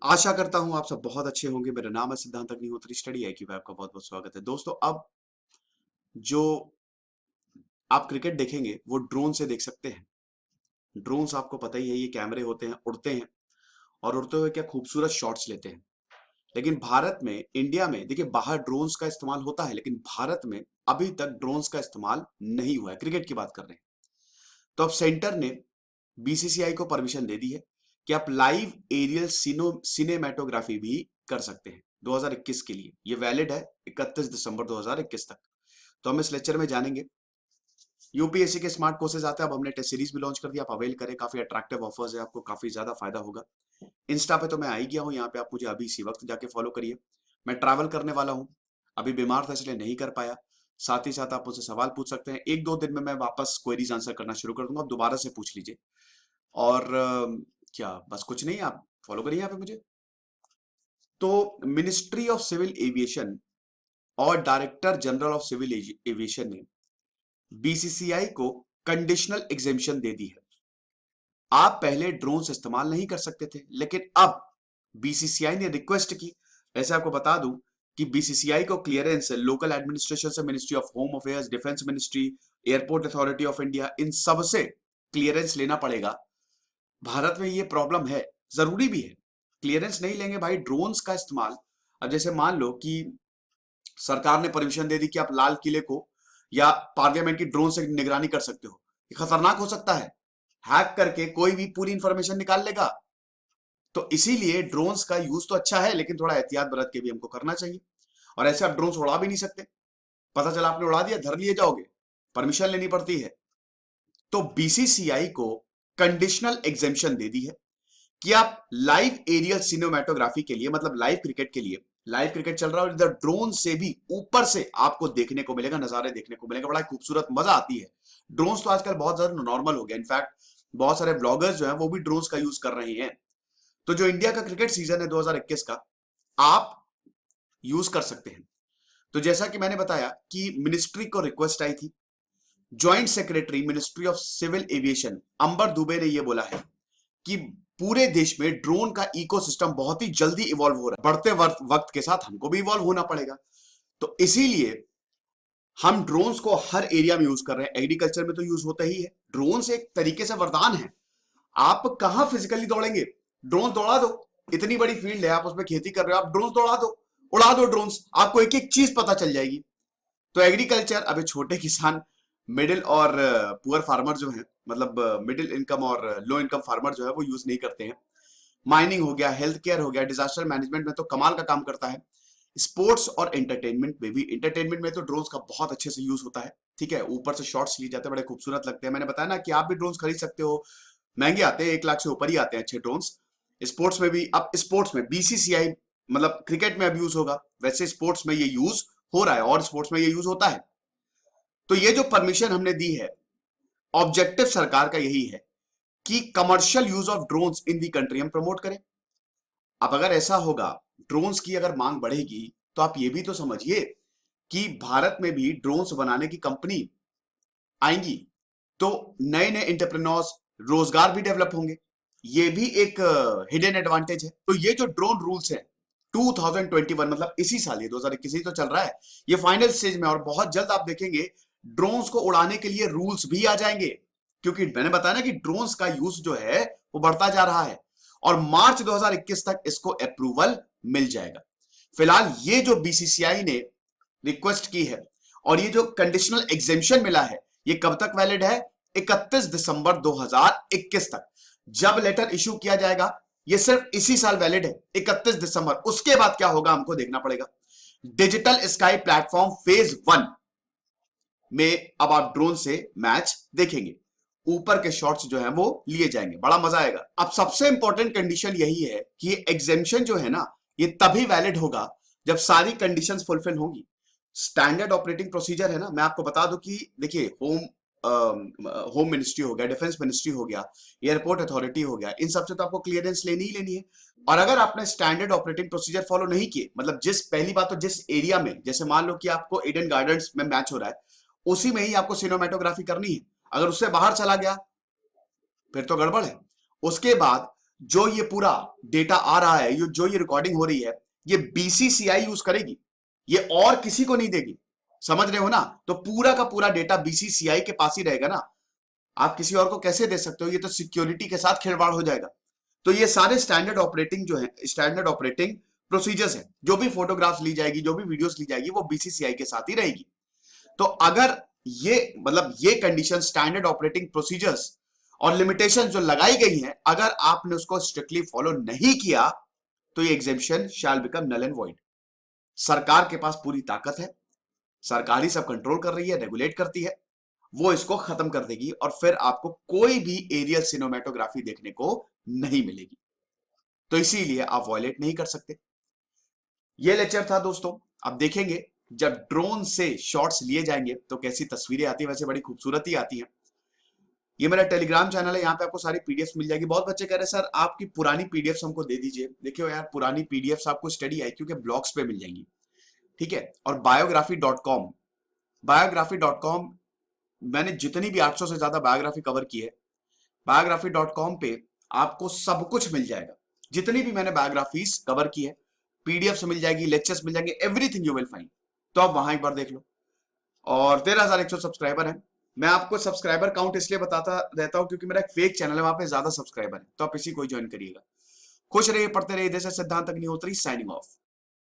आशा करता हूं आप सब बहुत अच्छे होंगे। मेरा नाम है सिद्धांत अग्निहोत्री। स्टडी है कि आपका बहुत बहुत स्वागत है दोस्तों। अब जो आप क्रिकेट देखेंगे वो ड्रोन से देख सकते हैं। ड्रोन्स आपको पता ही है, ये कैमरे होते हैं, उड़ते हैं और उड़ते हुए क्या खूबसूरत शॉट्स लेते हैं। लेकिन भारत में, इंडिया में देखिए, बाहर ड्रोन्स का इस्तेमाल होता है लेकिन भारत में अभी तक ड्रोन्स का इस्तेमाल नहीं हुआ है। क्रिकेट की बात कर रहे हैं तो अब सेंटर ने बीसीसीआई को परमिशन दे दी है कि आप लाइव एरियल सिनेमैटोग्राफी भी कर सकते हैं 2021 के लिए। ये वैलिड है 31 दिसंबर 2021 तक। तो हम इस लेक्चर में जानेंगे यूपीएससी के स्मार्ट कोर्सेज आते हैं। अब हमने टेस्ट सीरीज भी लॉन्च कर दिया, आप अवेल करें। काफी अट्रैक्टिव ऑफर्स है, आपको काफी ज्यादा फायदा होगा। इंस्टा पे तो मैं आ ही गया हूँ, यहाँ पे आप मुझे अभी इसी वक्त जाके फॉलो करिए। मैं ट्रैवल करने वाला हूँ, अभी बीमार था इसलिए नहीं कर पाया। साथ ही साथ आप मुझसे सवाल पूछ सकते हैं, एक दो दिन में मैं वापस क्वेरीज आंसर करना शुरू कर दूंगा, आप दोबारा से पूछ लीजिए। और क्या बस कुछ नहीं, आप फॉलो करिए यहाँ पे मुझे। तो मिनिस्ट्री ऑफ सिविल एविएशन और director general of civil aviation ने बीसीसीआई को कंडीशनल एग्जेम्पशन दे दी है। आप पहले ड्रोन्स इस्तेमाल नहीं कर सकते थे, लेकिन अब बीसीसीआई ने रिक्वेस्ट की। ऐसे आपको बता दूं कि बीसीसीआई को क्लियरेंस लोकल एडमिनिस्ट्रेशन से, ministry of home affairs, defence ministry, airport authority of India, इन सब से क्लियरेंस लेना पड़ेगा। भारत में ये प्रॉब्लम है, जरूरी भी है। क्लियरेंस नहीं लेंगे भाई ड्रोन्स का इस्तेमाल। अब जैसे मान लो कि सरकार ने परमिशन दे दी कि आप लाल किले को या पार्लियामेंट की ड्रोन से निगरानी कर सकते हो, ये खतरनाक हो सकता है। हैक करके कोई भी पूरी इंफॉर्मेशन निकाल लेगा। तो इसीलिए ड्रोन्स का यूज तो अच्छा है लेकिन थोड़ा एहतियात बरत के भी हमको करना चाहिए। और ऐसे आप ड्रोन्स उड़ा भी नहीं सकते, पता चला आपने उड़ा दिया, धर लिए जाओगे, परमिशन लेनी पड़ती है। तो बीसीसीआई को कंडीशनल एग्जेम्पशन दे दी है कि आप लाइव एरियल सिनेमेटोग्राफी के लिए, मतलब लाइव क्रिकेट के लिए, लाइव क्रिकेट चल रहा है और इधर ड्रोन से भी ऊपर से आपको देखने को मिलेगा, नजारे देखने को मिलेगा, बड़ा खूबसूरत, मजा आती है। ड्रोन्स तो आजकल बहुत ज्यादा नॉर्मल हो गया। इनफैक्ट बहुत सारे ब्लॉगर्स जो हैं वो भी ड्रोन्स का यूज कर रहे हैं। तो जो इंडिया का क्रिकेट सीजन है 2021 का, आप यूज कर सकते हैं। तो जैसा कि मैंने बताया कि मिनिस्ट्री को रिक्वेस्ट आई थी, joint secretary ministry of civil aviation Ambar Dubey ने यह बोला है कि पूरे देश में ड्रोन का इकोसिस्टम बहुत ही जल्दी इवॉल्व हो रहा है, बढ़ते वक्त के साथ हमको भी इवॉल्व होना पड़ेगा। तो इसीलिए हम ड्रोन्स को हर एरिया में यूज कर रहे हैं। एग्रीकल्चर में तो यूज होता ही है। ड्रोन्स एक तरीके से वरदान है। आप कहां फिजिकली दौड़ेंगे, ड्रोन दौड़ा दो। इतनी बड़ी फील्ड है, आप उसमें खेती कर रहे हो, आप ड्रोन दौड़ा दो, उड़ा दो ड्रोन्स, आपको एक एक चीज पता चल जाएगी। तो एग्रीकल्चर, अभी छोटे किसान, मिडिल और पुअर फार्मर जो है, मतलब मिडिल इनकम और लो इनकम फार्मर जो है वो यूज नहीं करते हैं। माइनिंग हो गया, हेल्थ केयर हो गया, डिजास्टर मैनेजमेंट में तो कमाल का काम करता है। स्पोर्ट्स और एंटरटेनमेंट में भी, एंटरटेनमेंट में तो ड्रोन्स का बहुत अच्छे से यूज होता है। ठीक है, ऊपर से शॉट्स लिए जाते हैं, बड़े खूबसूरत लगते हैं। मैंने बताया ना कि आप भी ड्रोन्स खरीद सकते हो, महंगे आते हैं, 1 लाख से ऊपर ही आते हैं अच्छे ड्रोन्स। स्पोर्ट्स में भी, अब स्पोर्ट्स में बीसीसीआई, मतलब क्रिकेट में अब यूज होगा, वैसे स्पोर्ट्स में ये यूज हो रहा है और स्पोर्ट्स में ये यूज होता है। तो ये जो परमिशन हमने दी है, ऑब्जेक्टिव सरकार का यही है कि commercial use of drones in the country हम प्रमोट करें। अब अगर ऐसा होगा, ड्रोन्स की अगर मांग बढ़ेगी, तो आप ये भी तो समझिए कि भारत में भी ड्रोन्स बनाने की कंपनी आएंगी, तो नए नए एंटरप्रेन्योर्स, रोजगार भी डेवलप होंगे। ये भी एक हिडन एडवांटेज है। तो ये जो ड्रोन रूल्स है 2021, मतलब इसी साल, ये 2021 ही तो चल रहा है, ये फाइनल स्टेज में, और बहुत जल्द आप देखेंगे ड्रोन्स को उड़ाने के लिए रूल्स भी आ जाएंगे। क्योंकि मैंने बताया ना कि ड्रोन्स का यूज जो है वो बढ़ता जा रहा है और मार्च 2021 तक इसको अप्रूवल मिल जाएगा। फिलहाल ये जो बीसीसीआई ने रिक्वेस्ट की है और ये जो कंडीशनल एग्जेम्पशन मिला है, ये कब तक वैलिड है? 31 दिसंबर 2021 तक। जब लेटर इशू किया जाएगा, ये सिर्फ इसी साल वैलिड है, 31 दिसंबर। उसके बाद क्या होगा हमको देखना पड़ेगा। डिजिटल स्काई प्लेटफॉर्म फेज 1 में अब आप ड्रोन से मैच देखेंगे, ऊपर के शॉट्स जो हैं वो लिए जाएंगे, बड़ा मजा आएगा। अब सबसे इंपॉर्टेंट कंडीशन यही है कि ये एग्जेम्पशन जो है ना, ये तभी वैलिड होगा जब सारी कंडीशंस फुलफिल होंगी। स्टैंडर्ड ऑपरेटिंग प्रोसीजर है ना, मैं आपको बता दूं कि देखिए, होम मिनिस्ट्री हो गया, डिफेंस मिनिस्ट्री हो गया, एयरपोर्ट अथॉरिटी हो गया, इन सबसे तो आपको क्लियरेंस लेनी ही लेनी है। और अगर आपने स्टैंडर्ड ऑपरेटिंग प्रोसीजर फॉलो नहीं किए, मतलब जिस, पहली बात तो जिस एरिया में, जैसे मान लो कि आपको ईडन गार्डन्स में मैच हो रहा है, उसी में ही आपको सिनेमेटोग्राफी करनी है। अगर उससे बाहर चला गया फिर तो गड़बड़ है। उसके बाद जो ये पूरा डेटा आ रहा है, जो ये रिकॉर्डिंग हो रही है, ये बीसीसीआई यूज करेगी, ये और किसी को नहीं देगी। समझ रहे हो ना? तो पूरा का पूरा डेटा बीसीसीआई के पास ही रहेगा ना, आप किसी और को कैसे दे सकते हो? ये तो सिक्योरिटी के साथ खिलवाड़ हो जाएगा। तो ये सारे स्टैंडर्ड ऑपरेटिंग जो है, स्टैंडर्ड ऑपरेटिंग प्रोसीजर्स है, जो भी फोटोग्राफ्स ली जाएगी, जो भी वीडियोस ली जाएगी, वो बीसीसीआई के साथ ही रहेगी। तो अगर ये मतलब ये कंडीशन, स्टैंडर्ड ऑपरेटिंग प्रोसीजर्स और लिमिटेशन जो लगाई गई हैं, अगर आपने उसको स्ट्रिक्टली फॉलो नहीं किया तो ये exemption shall become null and void. सरकार के पास पूरी ताकत है, सरकार ही सब कंट्रोल कर रही है, रेगुलेट करती है, वो इसको खत्म कर देगी और फिर आपको कोई भी एरियल सिनेमेटोग्राफी देखने को नहीं मिलेगी। तो इसीलिए आप वॉयलेट नहीं कर सकते। ये लेक्चर था दोस्तों। अब देखेंगे जब ड्रोन से शॉट्स लिए जाएंगे तो कैसी तस्वीरें आती है। वैसे बड़ी खूबसूरत ही आती हैं। ये मेरा टेलीग्राम चैनल है, यहाँ पे आपको सारी पीडीएफ मिल जाएगी। बहुत बच्चे कह रहे हैं सर आपकी पुरानी पीडीएफ हमको दे दीजिए। देखियो यार, पुरानी पीडीएफ आपको स्टडी IQ के ब्लॉग्स पे मिल जाएंगी, ठीक है। और बायोग्राफी.com मैंने जितनी भी 800 से ज्यादा बायोग्राफी कवर की है, बायोग्राफी.com पे आपको सब कुछ मिल जाएगा। जितनी भी मैंने बायोग्राफीज कवर की है, पीडीएफ मिल जाएगी, लेक्चर्स मिल जाएंगे, एवरीथिंग यू विल फाइंड। तो आप वहां एक बार देख लो। और 13,100 सब्सक्राइबर है। मैं आपको सब्सक्राइबर काउंट इसलिए बताता रहता हूं क्योंकि मेरा एक फेक चैनल है, वहां पे ज्यादा सब्सक्राइबर है, तो आप इसी को ज्वाइन करिएगा। खुश रहिए, पढ़ते रहिए। जैसे सिद्धांत अग्निहोत्री साइनिंग ऑफ।